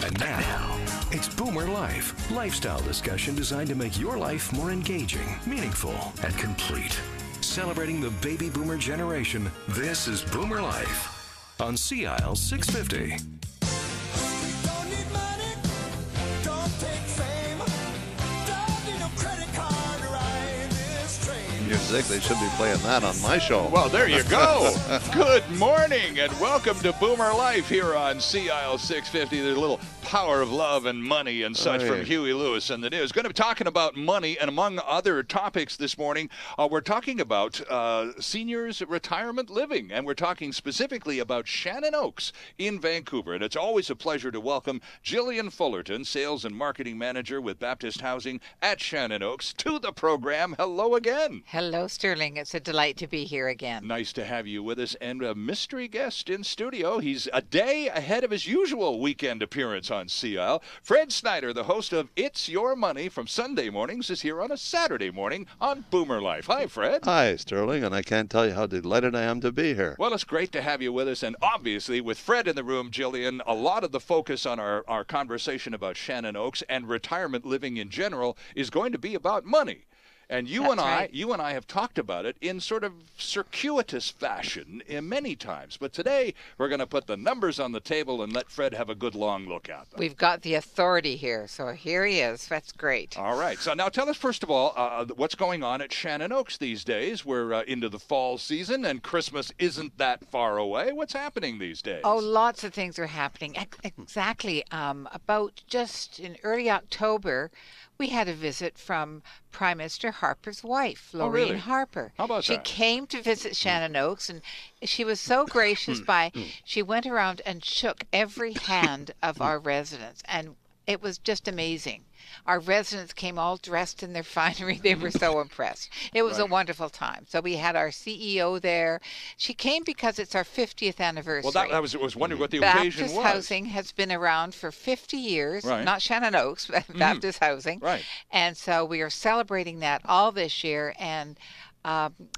And now, it's Boomer Life, lifestyle discussion designed to make your life more engaging, meaningful, and complete. Celebrating the baby boomer generation, this is Boomer Life on CIL 650. Don't need money, don't take fame, don't need no credit card to ride this train. Music, they should be playing that on my show. Well, there you go. Good morning and welcome to Boomer Life here on CIL 650. There's a little power of love and money and such from Huey Lewis and the news. Going to be talking about money, and among other topics this morning, we're talking about seniors' retirement living, and we're talking specifically about Shannon Oaks in Vancouver. And it's always a pleasure to welcome Jillian Fullerton, Sales and Marketing Manager with Baptist Housing at Shannon Oaks, to the program. Hello again. Hello, Sterling. It's a delight to be here again. Nice to have you with us, and a mystery guest in studio. He's a day ahead of his usual weekend appearance on CIL. Fred Snyder, the host of It's Your Money from Sunday mornings, is here on a Saturday morning on Boomer Life. Hi, Fred. Hi, Sterling, and I can't tell you how delighted I am to be here. Well, it's great to have you with us, and obviously with Fred in the room, Jillian, a lot of the focus on our conversation about Shannon Oaks and retirement living in general is going to be about money. And you and I have talked about it in sort of circuitous fashion many times. But today we're going to put the numbers on the table and let Fred have a good long look at them. We've got the authority here, so here he is. That's great. All right. So now tell us, first of all, what's going on at Shannon Oaks these days. We're into the fall season, and Christmas isn't that far away. What's happening these days? Oh, lots of things are happening. Exactly. About just in early October, we had a visit from Prime Minister Harper's wife, Lorraine Harper. How about that? She came to visit Shannon Oaks, and she was so gracious she went around and shook every hand of our residents, and it was just amazing. Our residents came all dressed in their finery. They were so impressed. It was a wonderful time. So we had our CEO there. She came because it's our 50th anniversary. Well, I was wondering what the occasion was. Baptist Housing has been around for 50 years. Right. Not Shannon Oaks, but Baptist Housing. Right. And so we are celebrating that all this year. And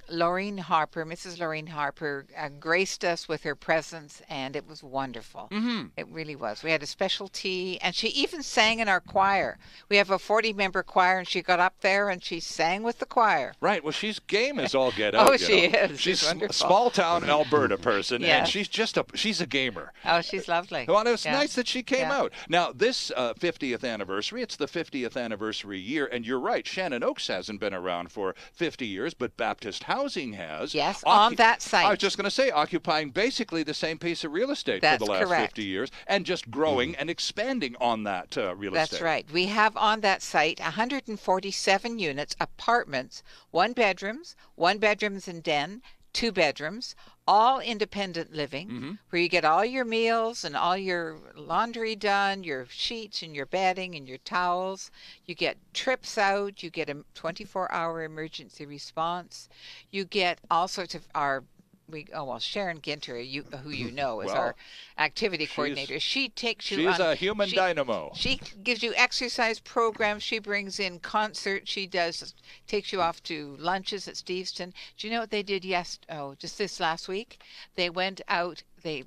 Lorraine Harper, Mrs. Lorraine Harper, graced us with her presence, and it was wonderful. It really was. We had a special tea, and she even sang in our choir. We have a 40-member choir, and she got up there and she sang with the choir. Right. Well, she's game as all get out. Oh, she is. She's a small-town Alberta person, and she's she's a gamer. Oh, she's lovely. Well, it was nice that she came out. Now, this 50th anniversary, it's the 50th anniversary year, and you're right, Shannon Oaks hasn't been around for 50 years, but Baptist Housing has. Yes, on that site. I was just going to say, occupying basically the same piece of real estate for the last 50 years, and just growing and expanding on that real estate. That's right. We have on that site 147 units, apartments, one bedrooms and den, 2 bedrooms, all independent living, where you get all your meals and all your laundry done, your sheets and your bedding and your towels. You get trips out. You get a 24-hour emergency response. You get all sorts of Sharon Ginter, who you know is our activity coordinator. She takes you. She's a human dynamo. She gives you exercise programs. She brings in concerts. She takes you off to lunches at Steveston. Do you know what they did just this last week? They went out. They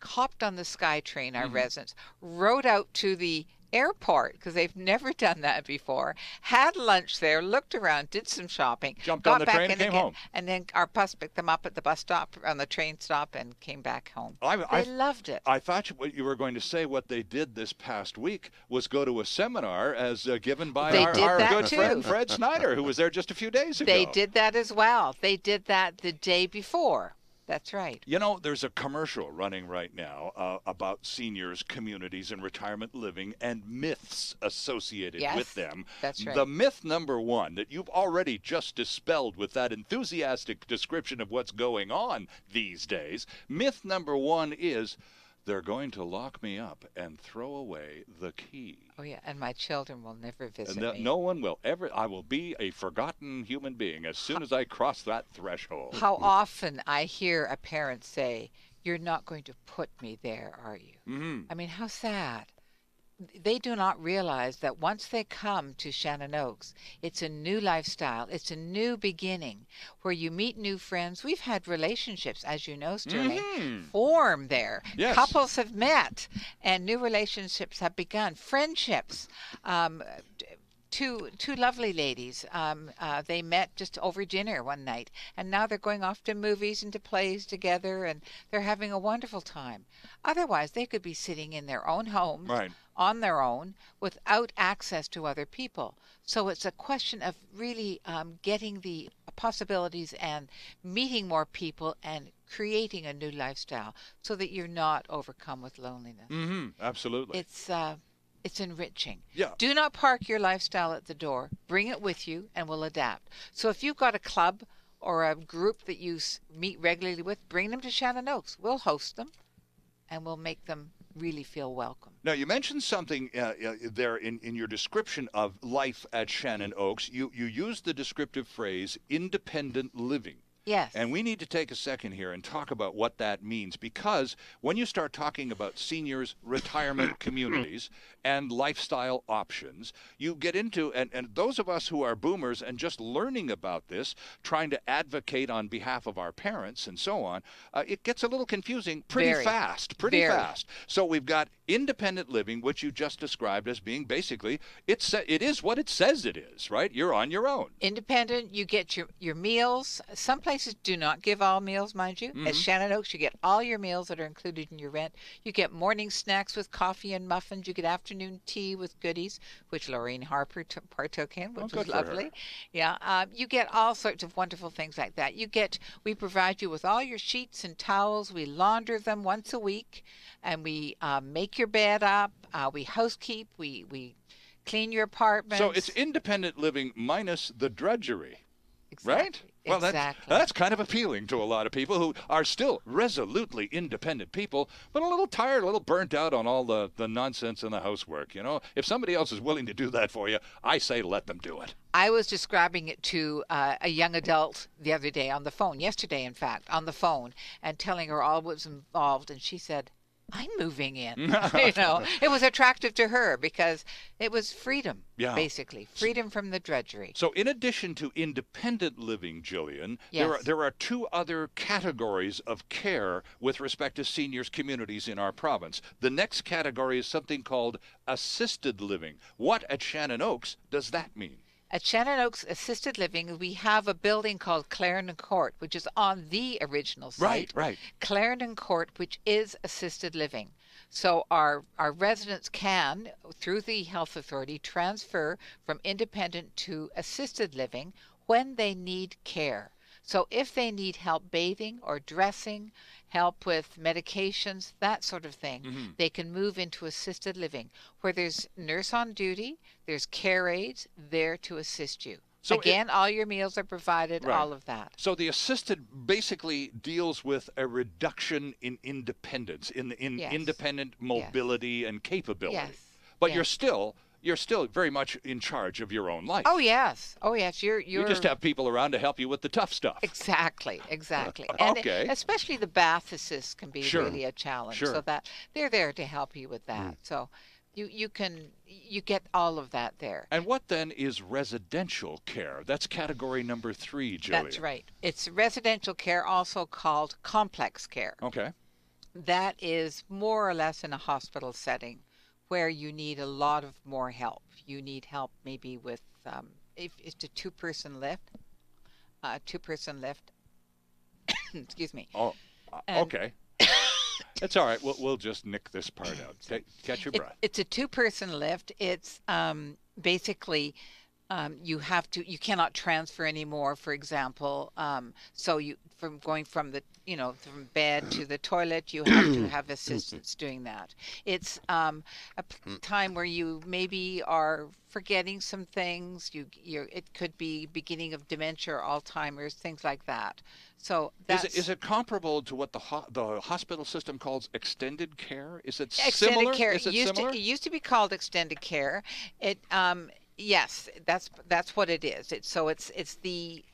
hopped on the SkyTrain. Our residents rode out to the airport, because they've never done that before, had lunch there, looked around, did some shopping, jumped got on the back train in and came again, home. and then our bus picked them up at the bus stop, on the train stop, and came back home. They loved it. I thought what you were going to say, what they did this past week was go to a seminar as given by our good friend Fred Snyder, who was there just a few days ago. They did that as well. They did that the day before. That's right. You know, there's a commercial running right now about seniors, communities, and retirement living and myths associated with them. That's right. The myth number one that you've already just dispelled with that enthusiastic description of what's going on these days. Myth number one is they're going to lock me up and throw away the key. Oh, yeah, and my children will never visit me. No one will ever. I will be a forgotten human being as soon as I cross that threshold. How often I hear a parent say, "You're not going to put me there, are you?" I mean, how sad. they do not realize that once they come to Shannon Oaks, it's a new lifestyle. It's a new beginning where you meet new friends. We've had relationships, as you know, Sterling, form there. Yes. Couples have met and new relationships have begun. Friendships. Two lovely ladies. They met just over dinner one night, and now they're going off to movies and to plays together, and they're having a wonderful time. Otherwise, they could be sitting in their own homes Right. on their own without access to other people. So it's a question of really getting the possibilities and meeting more people and creating a new lifestyle so that you're not overcome with loneliness. Absolutely. It's enriching. Yeah. Do not park your lifestyle at the door. Bring it with you and we'll adapt. So if you've got a club or a group that you meet regularly with, bring them to Shannon Oaks. We'll host them and we'll make them really feel welcome. Now, you mentioned something there in your description of life at Shannon Oaks. You used the descriptive phrase independent living. Yes. And we need to take a second here and talk about what that means, because when you start talking about seniors, retirement communities, and lifestyle options, you get into, and those of us who are boomers and just learning about this, trying to advocate on behalf of our parents and so on, it gets a little confusing pretty Very. fast. So we've got independent living, which you just described as being basically, it is what it says it is, right? You're on your own. Independent, you get your meals. Some places do not give all meals, mind you. At Shannon Oaks, you get all your meals that are included in your rent. You get morning snacks with coffee and muffins. You get afternoon tea with goodies, which Lorraine Harper partook in, which was lovely. Yeah, you get all sorts of wonderful things like that. We provide you with all your sheets and towels. We launder them once a week, and we make your bed up. We housekeep. We clean your apartment. So it's independent living minus the drudgery. Exactly. Right? Well, that's kind of appealing to a lot of people who are still resolutely independent people, but a little tired, a little burnt out on all the nonsense and the housework. You know, if somebody else is willing to do that for you, I say let them do it. I was describing it to a young adult the other day on the phone, yesterday, in fact, on the phone, and telling her all was involved, and she said, I'm moving in. You know, it was attractive to her because it was freedom, basically, freedom from the drudgery. So in addition to independent living, Jillian, Yes. there are two other categories of care with respect to seniors communities in our province. The next category is something called assisted living. What at Shannon Oaks does that mean? At Shannon Oaks Assisted Living, we have a building called Clarendon Court, which is on the original site. Right. Clarendon Court, which is assisted living. So our residents can, through the health authority, transfer from independent to assisted living when they need care. So if they need help bathing or dressing, help with medications, that sort of thing, they can move into assisted living, where there's nurse on duty, there's care aides there to assist you. So again, all your meals are provided, all of that. So the assisted basically deals with a reduction in independence, in independent mobility and capability. Yes. But you're still very much in charge of your own life. Oh yes. You just have people around to help you with the tough stuff. Exactly. And Okay. especially the bath assists can be really a challenge. Sure. So that they're there to help you with that. So you get all of that there. And what then is residential care? That's category number 3, Julia. That's right. It's residential care, also called complex care. Okay. That is more or less in a hospital setting, where you need a lot of more help. You need help maybe with, if it's a two-person lift, excuse me. Oh, okay. That's all right. We'll just nick this part out. Catch your breath. It's a two-person lift. It's basically you cannot transfer anymore, for example. So from bed to the toilet, you have to have assistance doing that. It's a time where you maybe are forgetting some things. It could be beginning of dementia or Alzheimer's, things like that. So is it comparable to what the hospital system calls extended care? Is it extended similar? care? Is it similar? It used to be called extended care. Yes, that's what it is. It's the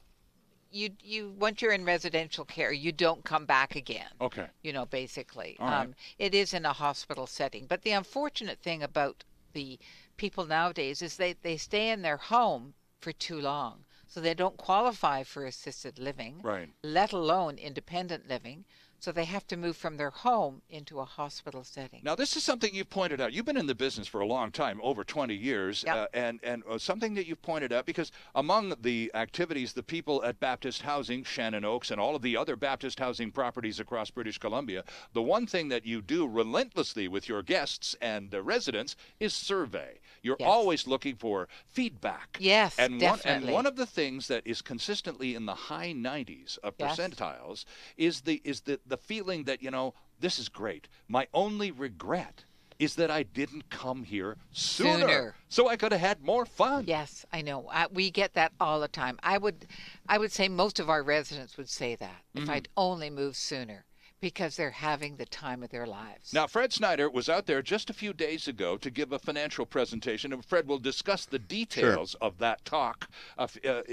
once you're in residential care, you don't come back again. Okay. Basically. All right. It is in a hospital setting. But the unfortunate thing about the people nowadays is they stay in their home for too long. So they don't qualify for assisted living, Right. let alone independent living. So they have to move from their home into a hospital setting. Now, this is something you've pointed out. You've been in the business for a long time, over 20 years, Yep. and something that you've pointed out, because among the activities, the people at Baptist Housing, Shannon Oaks, and all of the other Baptist housing properties across British Columbia, the one thing that you do relentlessly with your guests and residents is survey. You're Yes. always looking for feedback. Yes, and definitely. One of the things that is consistently in the high 90s of Yes. percentiles is the feeling that, this is great. My only regret is that I didn't come here sooner. So I could have had more fun. Yes, I know. We get that all the time. I would say most of our residents would say that if I'd only moved sooner, because they're having the time of their lives. Now, Fred Snyder was out there just a few days ago to give a financial presentation, and Fred will discuss the details of that talk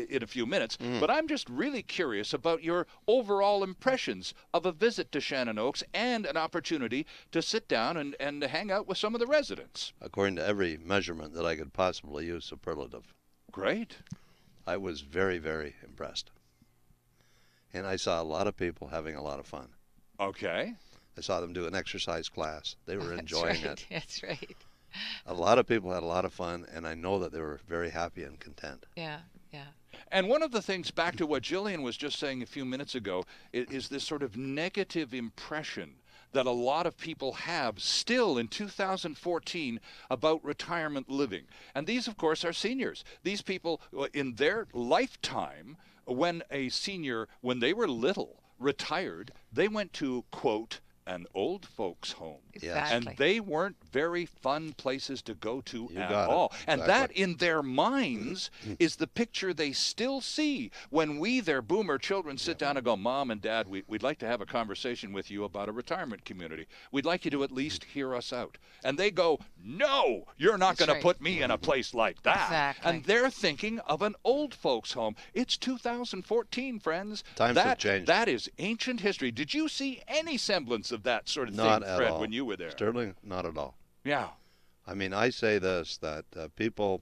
in a few minutes. But I'm just really curious about your overall impressions of a visit to Shannon Oaks and an opportunity to sit down and hang out with some of the residents. According to every measurement that I could possibly use, superlative. Great. I was very, very impressed. And I saw a lot of people having a lot of fun. Okay. I saw them do an exercise class. They were enjoying it. That's right. A lot of people had a lot of fun, and I know that they were very happy and content. Yeah, yeah. And one of the things, back to what Jillian was just saying a few minutes ago, is this sort of negative impression that a lot of people have still in 2014 about retirement living. And these, of course, are seniors. These people, in their lifetime, when a senior, when they were little, retired, they went to, quote, an old folks' home. Exactly. And they weren't very fun places to go to You at got it. all. And that, Exactly. in their minds, is the picture they still see when we, their boomer children, sit down and go, Mom and Dad, we'd like to have a conversation with you about a retirement community. We'd like you to at least hear us out. And they go, no, you're not That's going to right. put me in a place like that. Exactly. And they're thinking of an old folks' home. It's 2014, friends. Times have changed. That is ancient history. Did you see any semblance of that sort of Not thing, at Fred, all. when you were there? Sterling, not at all. Yeah. I mean, I say this, that people,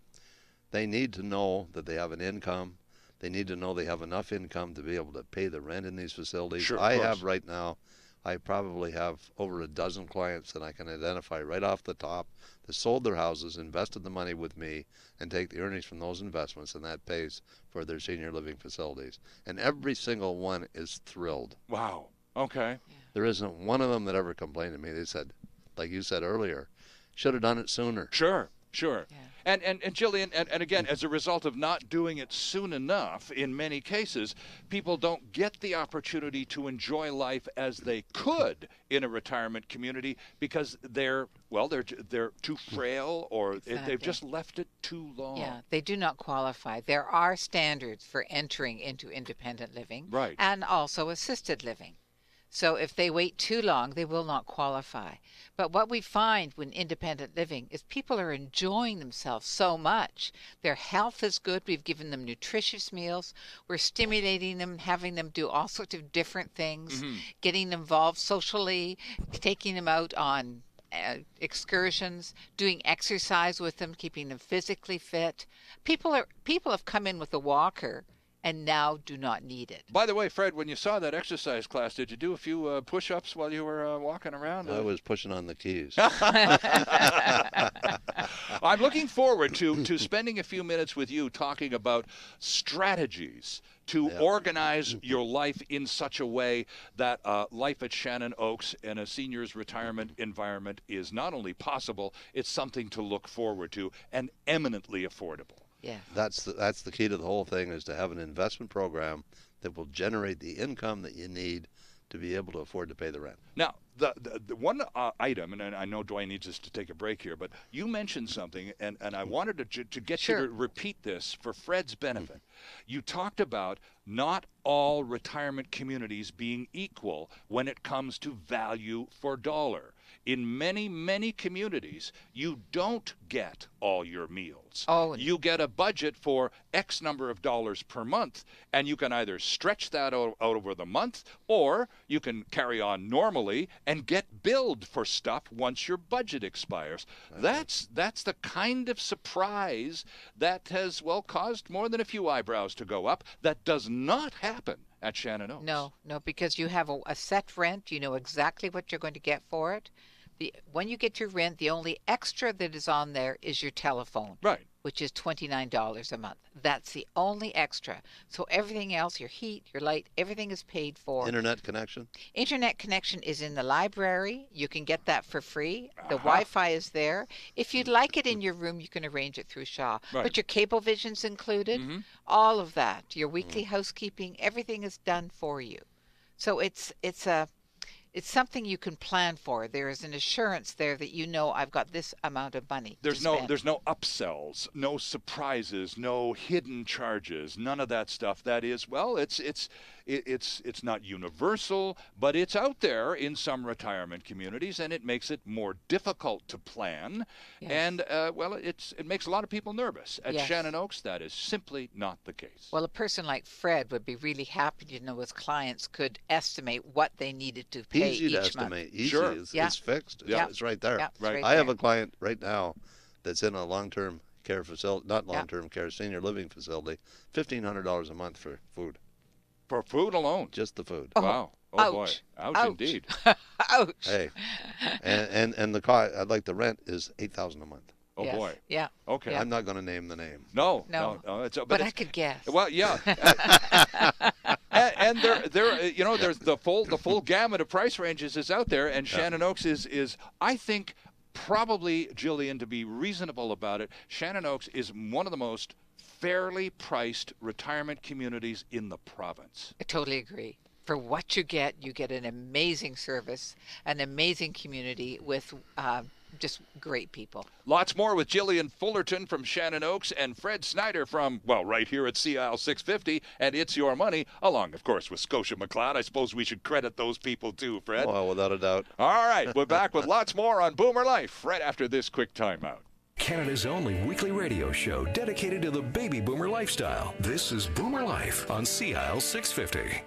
they need to know that they have an income. They need to know they have enough income to be able to pay the rent in these facilities. Sure, of I course. have right now, I probably have over a dozen clients that I can identify right off the top that sold their houses, invested the money with me, and take the earnings from those investments, and that pays for their senior living facilities. And every single one is thrilled. Wow. Okay. There isn't one of them that ever complained to me. They said, like you said earlier, should have done it sooner. Sure. Sure. Yeah. And Jillian, and again, as a result of not doing it soon enough, in many cases, people don't get the opportunity to enjoy life as they could in a retirement community because they're too frail, or they've Exactly. just left it too long. Yeah, they do not qualify. There are standards for entering into independent living, Right. and also assisted living. So if they wait too long, they will not qualify. But what we find when independent living is people are enjoying themselves so much. Their health is good. We've given them nutritious meals. We're stimulating them, having them do all sorts of different things, getting involved socially, taking them out on excursions, doing exercise with them, keeping them physically fit. People have come in with a walker and now do not need it. By the way, Fred, when you saw that exercise class, did you do a few push-ups while you were walking around? I was pushing on the keys. I'm looking forward to spending a few minutes with you talking about strategies to organize your life in such a way that life at Shannon Oaks in a senior's retirement environment is not only possible, it's something to look forward to and eminently affordable. Yeah. That's the key to the whole thing, is to have an investment program that will generate the income that you need to be able to afford to pay the rent. Now, the one item, and I know Dwayne needs us to take a break here, but you mentioned something, and I wanted to get you Sure. to repeat this for Fred's benefit. You talked about not all retirement communities being equal when it comes to value for dollar. in many, many communities, you don't get all your meals. Oh. You get a budget for X number of dollars per month, and you can either stretch that out over the month, or you can carry on normally and get billed for stuff once your budget expires. That's the kind of surprise that has, well, caused more than a few eyebrows to go up. That does not happen at Shannon Oaks. No, because you have a set rent. You know exactly what you're going to get for it. When you get your rent, the only extra that is on there is your telephone. Right. Which is $29 a month. That's the only extra. So everything else, your heat, your light, everything is paid for. Internet connection? Internet connection is in the library. You can get that for free. The Wi-Fi is there. If you'd like it in your room, you can arrange it through Shaw. Right. But your cable vision's included. All of that. Your weekly housekeeping, everything is done for you. So it's something you can plan for. There is an assurance there that you know I've got this amount of money. There's no upsells, no surprises, no hidden charges, none of that stuff. That is, well, it's not universal, but it's out there in some retirement communities, and it makes it more difficult to plan. Yes. And well, it makes a lot of people nervous. At Yes. Shannon Oaks, that is simply not the case. Well, a person like Fred would be really happy to know his clients could estimate what they needed to pay Easy to each month. estimate. Easy. Sure. It's fixed. Yeah. It's right there. Yeah, it's Right. I have there. a client right now that's in a long-term care facility, not long-term care, senior living facility, $1,500 a month for food. For food alone. Just the food. Wow. Oh, boy. Ouch. Ouch, indeed. Ouch. Hey, and the cost, I'd like the rent is $8,000 a month. Oh, Yes. boy. Yeah. Okay. I'm not going to name the name. No. But But I could guess. well, yeah. and there's the full gamut of price ranges is out there, and Shannon Oaks is I think probably, Jillian, to be reasonable about it, Shannon Oaks is one of the most fairly priced retirement communities in the province. I totally agree. For what you get an amazing service, an amazing community with just great people. Lots more with Jillian Fullerton from Shannon Oaks and Fred Snyder from, well, right here at CIL 650 and It's Your Money, along, of course, with Scotia McLeod. I suppose we should credit those people too, Fred. Well, without a doubt. All right, we're back with lots more on Boomer Life right after this quick timeout. Canada's only weekly radio show dedicated to the baby boomer lifestyle. This is Boomer Life on CIL 650.